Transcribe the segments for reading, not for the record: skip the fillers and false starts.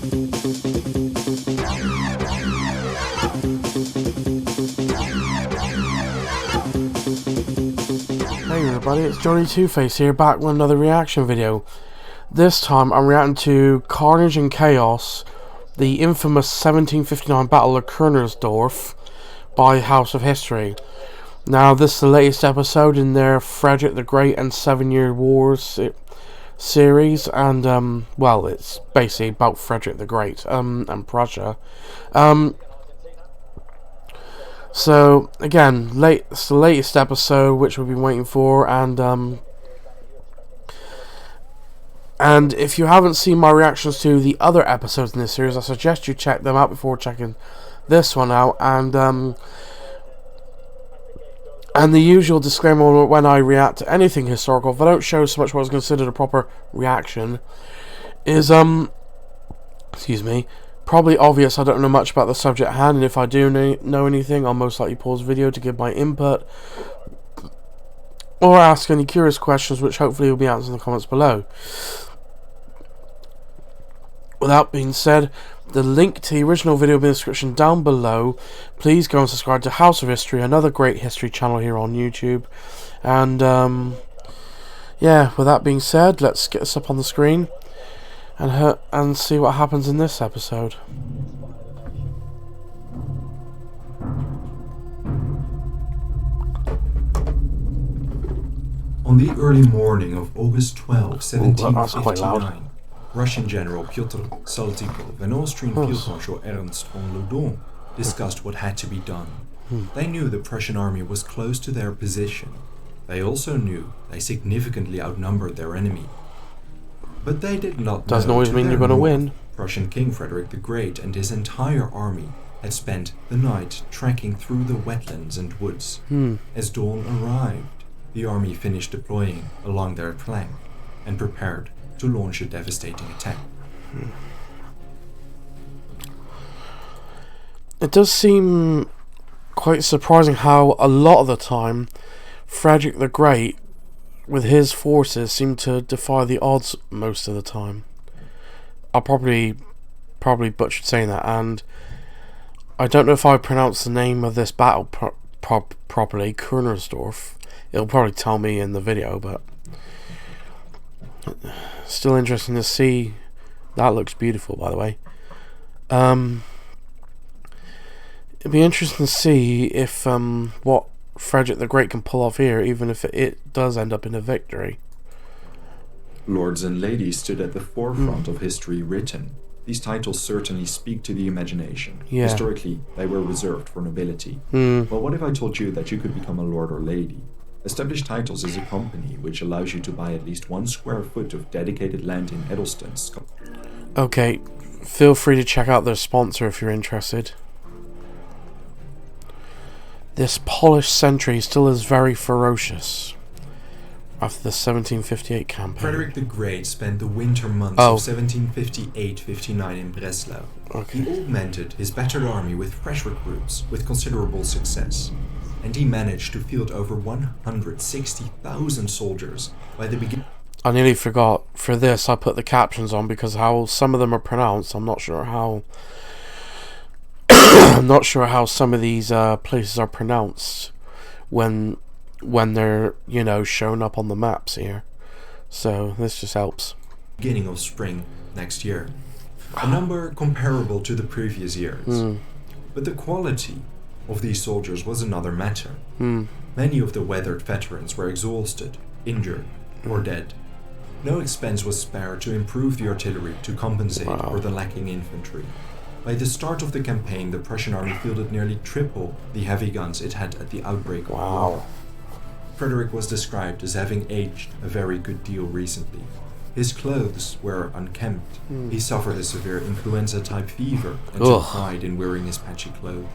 Hey everybody, it's Johnny Two-Face here, back with another reaction video. This time I'm reacting to Carnage and Chaos, the infamous 1759 Battle of Kunersdorf by House of History. Now this is the latest episode in their Frederick the Great and 7 Year Wars series, and well, it's basically about Frederick the Great and Prussia. So again, it's the latest episode which we've been waiting for, and if you haven't seen my reactions to the other episodes in this series, I suggest you check them out before checking this one out. And the usual disclaimer when I react to anything historical, if I don't show so much what is considered a proper reaction, is excuse me, probably obvious I don't know much about the subject at hand, and if I do know anything, I'll most likely pause the video to give my input or ask any curious questions, which hopefully will be answered in the comments below. With that being said, the link to the original video will be in the description down below. Please go and subscribe to House of History, another great history channel here on YouTube. And yeah, with that being said, let's get this up on the screen and see what happens in this episode. On the early morning of August 12, 1759, Russian General Pyotr Saltykov and Austrian Field Marshal Ernst von Loudon discussed what had to be done. They knew the Prussian army was close to their position. They also knew they significantly outnumbered their enemy. But they did not Doesn't always mean you're going to win. Prussian King Frederick the Great and his entire army had spent the night trekking through the wetlands and woods. As dawn arrived, the army finished deploying along their flank and prepared to launch a devastating attack. It does seem quite surprising how a lot of the time Frederick the Great with his forces seem to defy the odds most of the time. I'll probably butchered saying that, and I don't know if I pronounced the name of this battle properly, Kunersdorf. It'll probably tell me in the video, but still interesting to see. That looks beautiful, by the way. It'd be interesting to see if what Frederick the Great can pull off here, even if it does end up in a victory. Lords and ladies stood at the forefront of history written. These titles certainly speak to the imagination. Yeah. Historically, they were reserved for nobility. Well, what if I told you that you could become a lord or lady? Established Titles is a company which allows you to buy at least 1 square foot of dedicated land in Edelston, Scotland. Okay, feel free to check out their sponsor if you're interested. This polished century still is very ferocious after the 1758 campaign. Frederick the Great spent the winter months of 1758-59 in Breslau. Okay. He augmented his battered army with fresh recruits with considerable success, and he managed to field over 160,000 soldiers by the beginning. I nearly forgot, for this I put the captions on because how some of them are pronounced, I'm not sure how I'm not sure how some of these places are pronounced when they're, you know, shown up on the maps here. So this just helps. Beginning of spring next year. A number comparable to the previous years. But the quality of these soldiers was another matter. Many of the weathered veterans were exhausted, injured, or dead. No expense was spared to improve the artillery to compensate for the lacking infantry. By the start of the campaign, the Prussian army fielded nearly triple the heavy guns it had at the outbreak of war. Frederick was described as having aged a very good deal recently. His clothes were unkempt. He suffered a severe influenza-type fever and took pride in wearing his patchy clothes.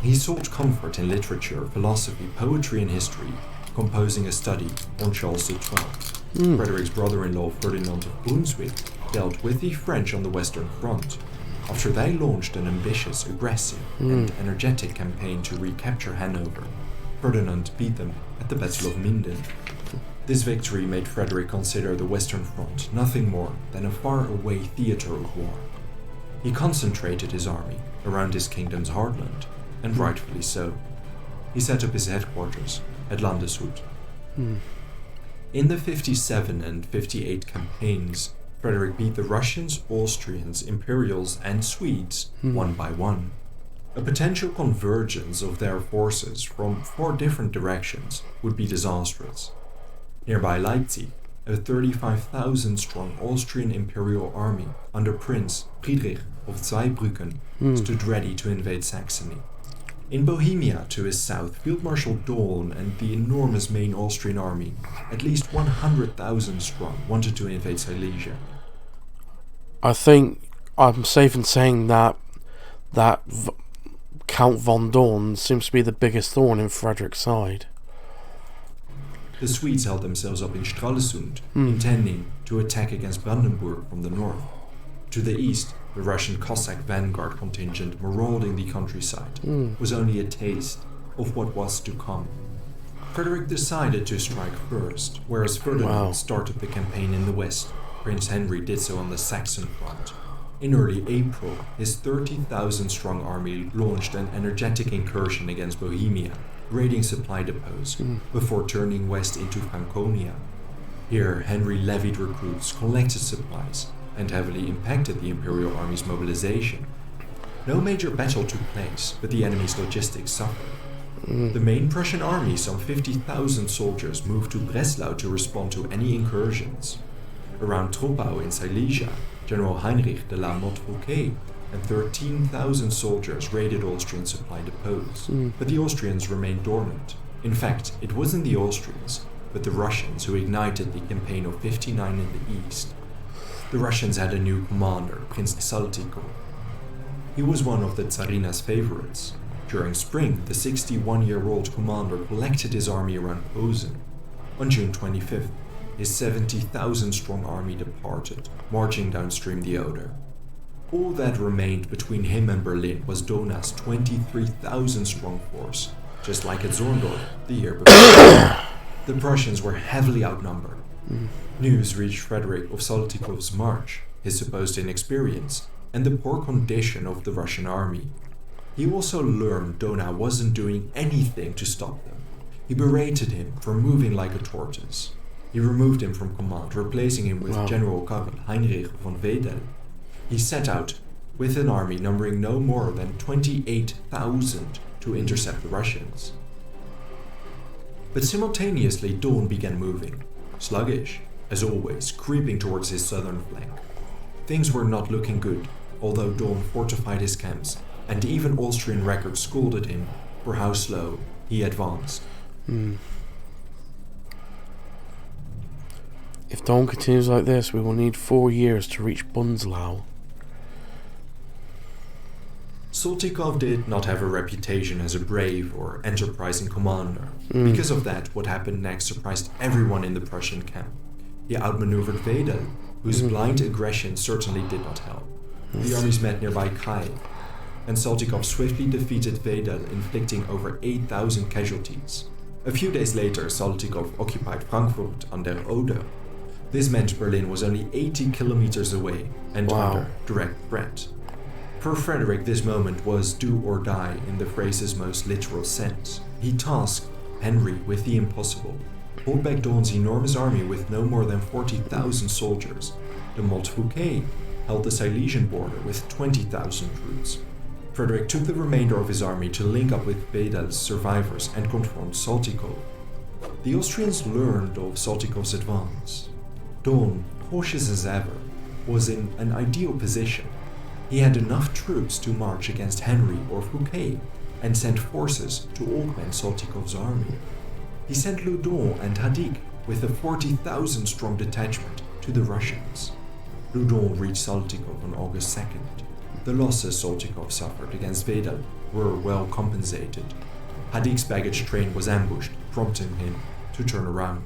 He sought comfort in literature, philosophy, poetry, and history, composing a study on Charles XII. Frederick's brother-in-law Ferdinand of Brunswick dealt with the French on the Western Front. After they launched an ambitious, aggressive, and energetic campaign to recapture Hanover, Ferdinand beat them at the Battle of Minden. This victory made Frederick consider the Western Front nothing more than a far-away theatre of war. He concentrated his army around his kingdom's heartland, and rightfully so. He set up his headquarters at Landeshut. In the 57 and 58 campaigns, Frederick beat the Russians, Austrians, Imperials, and Swedes one by one. A potential convergence of their forces from 4 different directions would be disastrous. Nearby Leipzig, a 35,000-strong Austrian imperial army under Prince Friedrich of Zweibrücken stood ready to invade Saxony. In Bohemia to his south, Field Marshal Daun and the enormous main Austrian army, at least 100,000 strong, wanted to invade Silesia. I think I'm safe in saying that Count von Daun seems to be the biggest thorn in Frederick's side. The Swedes held themselves up in Stralsund, intending to attack against Brandenburg from the north. To the east, the Russian Cossack vanguard contingent marauding the countryside was only a taste of what was to come. Frederick decided to strike first, whereas Ferdinand started the campaign in the west. Prince Henry did so on the Saxon front. In early April, his 30,000-strong army launched an energetic incursion against Bohemia, raiding supply depots, before turning west into Franconia. Here, Henry levied recruits, collected supplies, and heavily impacted the imperial army's mobilization. No major battle took place, but the enemy's logistics suffered. The main Prussian army, some 50,000 soldiers, moved to Breslau to respond to any incursions. Around Troppau in Silesia, General Heinrich de la Motte Fouquet and 13,000 soldiers raided Austrian supply depots, but the Austrians remained dormant. In fact, it wasn't the Austrians, but the Russians who ignited the campaign of 59 in the east. The Russians had a new commander, Prince Saltykov. He was one of the Tsarina's favorites. During spring, the 61-year-old commander collected his army around Posen. On June 25th, his 70,000-strong army departed, marching downstream the Oder. All that remained between him and Berlin was Donau's 23,000-strong force, just like at Zorndorf the year before. The Prussians were heavily outnumbered. News reached Frederick of Saltykov's march, his supposed inexperience, and the poor condition of the Russian army. He also learned Donau wasn't doing anything to stop them. He berated him for moving like a tortoise. He removed him from command, replacing him with General Karl Heinrich von Wedel. He set out with an army numbering no more than 28,000 to intercept the Russians. But simultaneously, Daun began moving, sluggish, as always, creeping towards his southern flank. Things were not looking good, although Daun fortified his camps, and even Austrian records scolded him for how slow he advanced. If Daun continues like this, we will need 4 years to reach Bunzlau. Saltykov did not have a reputation as a brave or enterprising commander. Because of that, what happened next surprised everyone in the Prussian camp. He outmaneuvered Wedel, whose blind aggression certainly did not help. The armies met nearby Kai, and Saltykov swiftly defeated Wedel, inflicting over 8,000 casualties. A few days later, Saltykov occupied Frankfurt an der Oder. This meant Berlin was only 80 kilometers away and under direct threat. For Frederick, this moment was do or die in the phrase's most literal sense. He tasked Henry with the impossible: hold back Daun's enormous army with no more than 40,000 soldiers. De Motte Fouquet held the Silesian border with 20,000 troops. Frederick took the remainder of his army to link up with Wedel's survivors and confront Saltykov. The Austrians learned of Saltykov's advance. Daun, cautious as ever, was in an ideal position. He had enough troops to march against Henry or Fouquet and send forces to augment Saltykov's army. He sent Loudon and Hadik with a 40,000-strong detachment to the Russians. Loudon reached Saltykov on August 2nd. The losses Saltykov suffered against Wedel were well compensated. Hadik's baggage train was ambushed, prompting him to turn around.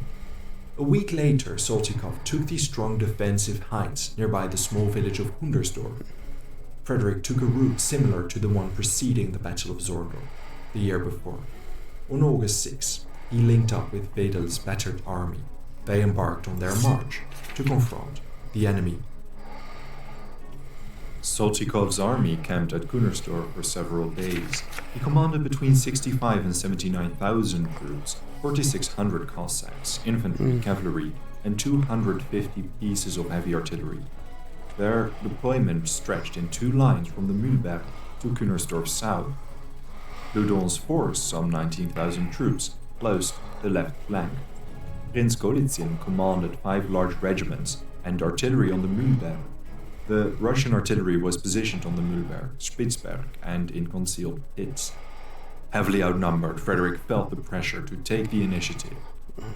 A week later, Saltykov took the strong defensive heights nearby the small village of Kunersdorf. Frederick took a route similar to the one preceding the Battle of Zorndorf the year before. On August 6, he linked up with Wedel's battered army. They embarked on their march to confront the enemy. Soltykov's army camped at Kunersdorf for several days. He commanded between 65 and 79,000 troops, 4,600 Cossacks, infantry, cavalry, and 250 pieces of heavy artillery. Their deployment stretched in two lines from the Mühlberg to Kunersdorf south. Ludon's force, some 19,000 troops, closed the left flank. Prince Golitsyn commanded 5 large regiments and artillery on the Mühlberg. The Russian artillery was positioned on the Mühlberg, Spitzberg, and in concealed pits. Heavily outnumbered, Frederick felt the pressure to take the initiative.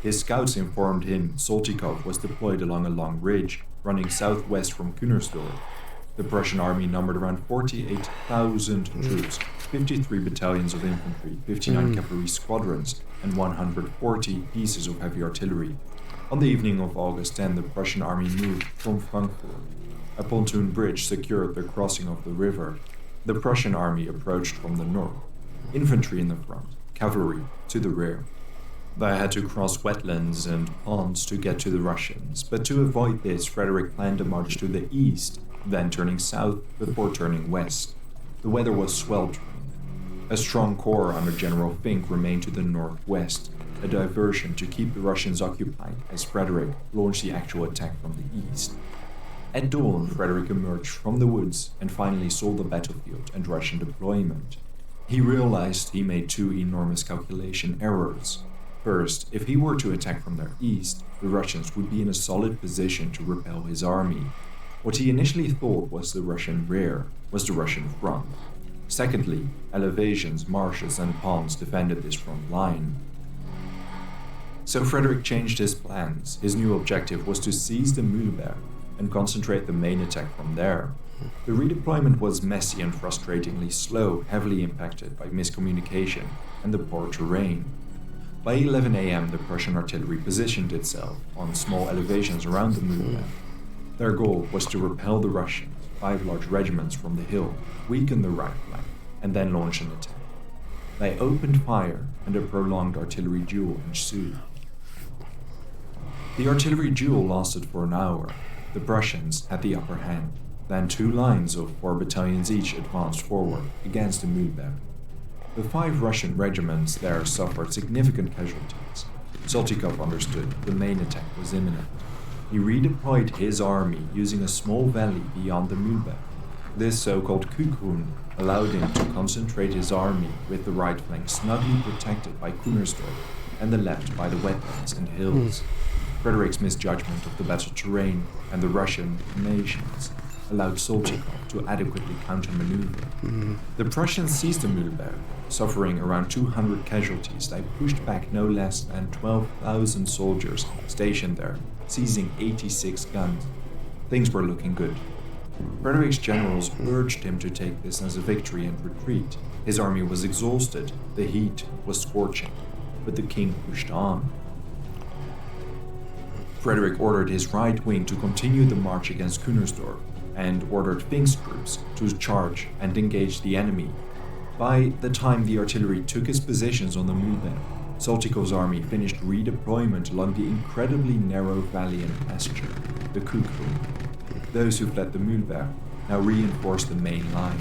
His scouts informed him Soltykov was deployed along a long ridge running southwest from Kunersdorf. The Prussian army numbered around 48,000 troops, 53 battalions of infantry, 59 cavalry squadrons, and 140 pieces of heavy artillery. On the evening of August 10, the Prussian army moved from Frankfurt. A pontoon bridge secured the crossing of the river. The Prussian army approached from the north, infantry in the front, cavalry to the rear. They had to cross wetlands and ponds to get to the Russians, but to avoid this, Frederick planned a march to the east, then turning south before turning west. The weather was sweltering. A strong corps under General Fink remained to the northwest, a diversion to keep the Russians occupied as Frederick launched the actual attack from the east. At dawn, Frederick emerged from the woods and finally saw the battlefield and Russian deployment. He realized he made 2 enormous calculation errors. First, if he were to attack from their east, the Russians would be in a solid position to repel his army. What he initially thought was the Russian rear was the Russian front. Secondly, elevations, marshes, and ponds defended this front line. So Frederick changed his plans. His new objective was to seize the Mühlberg and concentrate the main attack from there. The redeployment was messy and frustratingly slow, heavily impacted by miscommunication and the poor terrain. By 11 a.m., the Prussian artillery positioned itself on small elevations around the Mühlberg. Their goal was to repel the Russians, 5 large regiments from the hill, weaken the right flank, and then launch an attack. They opened fire, and a prolonged artillery duel ensued. The artillery duel lasted for an hour. The Prussians had the upper hand. Then 2 lines of 4 battalions each advanced forward against the Mühlberg. The 5 Russian regiments there suffered significant casualties. Soltykov understood the main attack was imminent. He redeployed his army using a small valley beyond the Mühlberg. This so-called Kugrun allowed him to concentrate his army with the right flank snugly protected by Kunersdorf and the left by the wetlands and hills. Frederick's misjudgment of the battle terrain and the Russian formations allowed Soltykov to adequately counter-maneuver. The Prussians seized the Mühlberg, suffering around 200 casualties. They pushed back no less than 12,000 soldiers stationed there, seizing 86 guns. Things were looking good. Frederick's generals urged him to take this as a victory and retreat. His army was exhausted, the heat was scorching, but the king pushed on. Frederick ordered his right wing to continue the march against Kunersdorf and ordered Fink's troops to charge and engage the enemy. By the time the artillery took its positions on the Mühlberg, Soltykov's army finished redeployment along the incredibly narrow valley and pasture, the Kugrun. Those who fled the Mühlberg now reinforced the main line.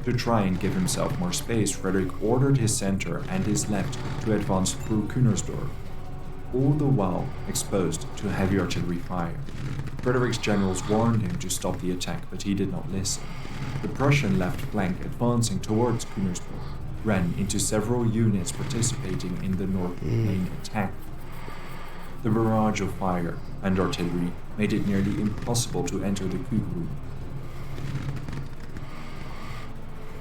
To try and give himself more space, Frederick ordered his center and his left to advance through Kunersdorf, all the while exposed to heavy artillery fire. Frederick's generals warned him to stop the attack, but he did not listen. The Prussian left flank, advancing towards Kunersdorf, ran into several units participating in the North Main attack. The barrage of fire and artillery made it nearly impossible to enter the Kugrun.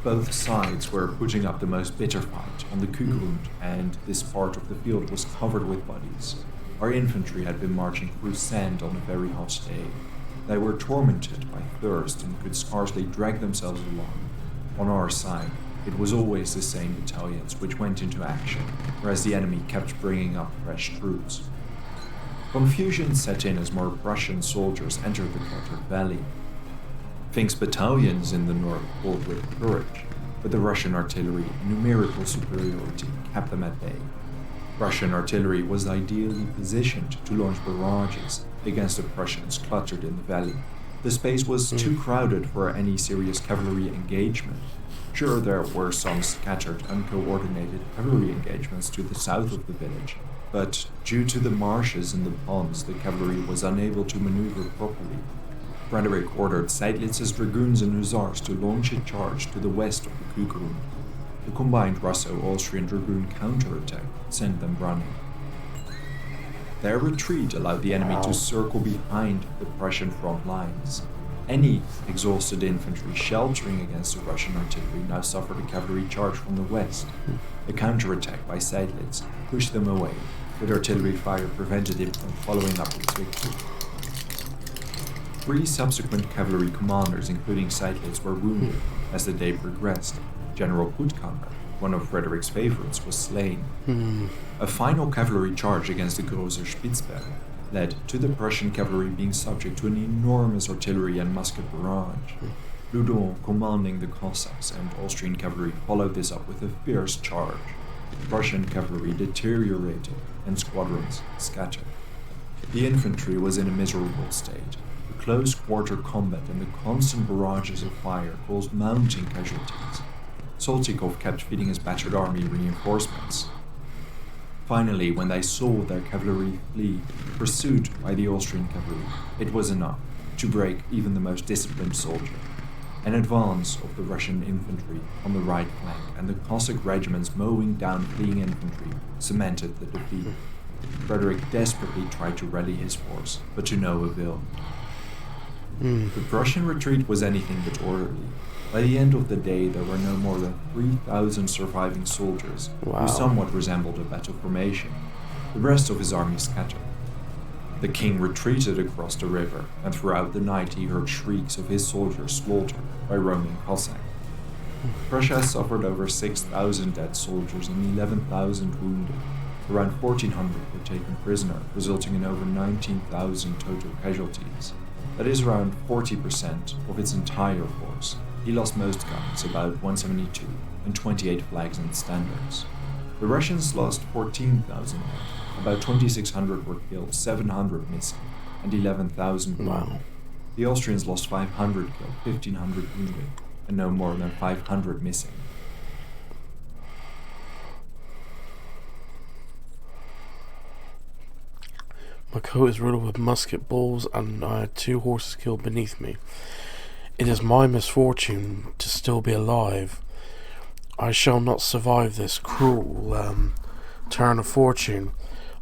Both sides were putting up the most bitter fight on the Kugrun, and this part of the field was covered with bodies. Our infantry had been marching through sand on a very hot day. They were tormented by thirst and could scarcely drag themselves along. On our side, it was always the same battalions which went into action, whereas the enemy kept bringing up fresh troops. Confusion set in as more Prussian soldiers entered the cluttered valley. Fink's battalions in the north fought with courage, but the Russian artillery numerical superiority kept them at bay. Russian artillery was ideally positioned to launch barrages against the Prussians cluttered in the valley. The space was too crowded for any serious cavalry engagement. Sure, there were some scattered, uncoordinated cavalry engagements to the south of the village, but due to the marshes and the ponds, the cavalry was unable to maneuver properly. Frederick ordered Seydlitz's dragoons and hussars to launch a charge to the west of the Kugrund. The combined Russo-Austrian dragoon counterattack sent them running. Their retreat allowed the enemy to circle behind the Prussian front lines. Any exhausted infantry sheltering against the Russian artillery now suffered a cavalry charge from the west. A counterattack by Seydlitz pushed them away, but artillery fire prevented him from following up his victory. 3 subsequent cavalry commanders, including Seydlitz, were wounded as the day progressed. General Puttkamer, one of Frederick's favorites, was slain. A final cavalry charge against the Großer Spitzberg led to the Prussian cavalry being subject to an enormous artillery and musket barrage. Loudon, commanding the Cossacks and Austrian cavalry, followed this up with a fierce charge. Prussian cavalry deteriorated and squadrons scattered. The infantry was in a miserable state. The close quarter combat and the constant barrages of fire caused mounting casualties. Soltykov kept feeding his battered army reinforcements. Finally, when they saw their cavalry flee, pursued by the Austrian cavalry, it was enough to break even the most disciplined soldier. An advance of the Russian infantry on the right flank and the Cossack regiments mowing down fleeing infantry cemented the defeat. Frederick desperately tried to rally his force, but to no avail. The Prussian retreat was anything but orderly. By the end of the day, there were no more than 3,000 surviving soldiers, who somewhat resembled a battle formation. The rest of his army scattered. The king retreated across the river, and throughout the night he heard shrieks of his soldiers slaughtered by roaming Cossacks. Prussia suffered over 6,000 dead soldiers and 11,000 wounded. Around 1,400 were taken prisoner, resulting in over 19,000 total casualties. That is around 40% of its entire force. He lost most guns, about 172, and 28 flags and standards. The Russians lost 14,000 men, about 2,600 were killed, 700 missing, and 11,000 wounded. The Austrians lost 500 killed, 1,500 wounded, and no more than 500 missing. My coat is riddled with musket balls, and I had 2 horses killed beneath me. It is my misfortune to still be alive. I shall not survive this cruel turn of fortune.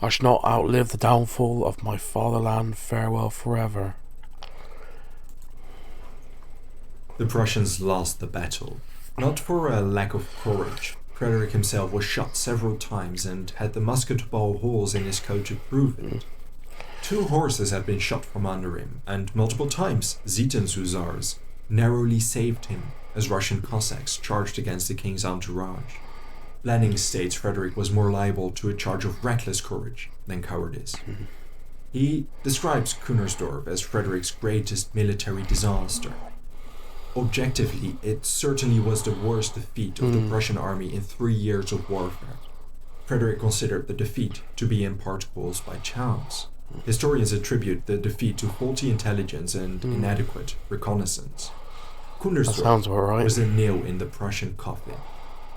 I shall not outlive the downfall of my fatherland. Farewell forever. The Prussians lost the battle, not for a lack of courage. Frederick himself was shot several times and had the musket ball holes in his coat to prove it. 2 horses had been shot from under him, and multiple times Zieten's hussars narrowly saved him as Russian Cossacks charged against the king's entourage. Lanning states Frederick was more liable to a charge of reckless courage than cowardice. He describes Kunersdorf as Frederick's greatest military disaster. Objectively, it certainly was the worst defeat of the Prussian army in 3 years of warfare. Frederick considered the defeat to be in part caused by chance. Historians attribute the defeat to faulty intelligence and inadequate reconnaissance. Kunersdorf was a nail in the Prussian coffin.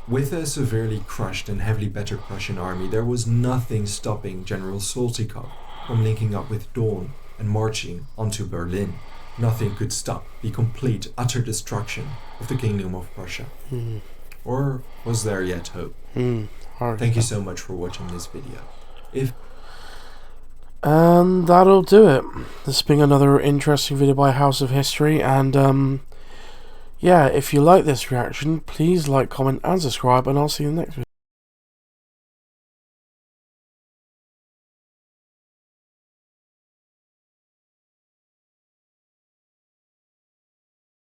With a severely crushed and heavily battered Prussian army, there was nothing stopping General Soltykov from linking up with Daun and marching onto Berlin. Nothing could stop the complete, utter destruction of the Kingdom of Prussia. Or was there yet hope? Thank you so much for watching this video. And that'll do it. This has been another interesting video by House of History, and yeah, if you like this reaction, please like, comment and subscribe, and I'll see you in the next video.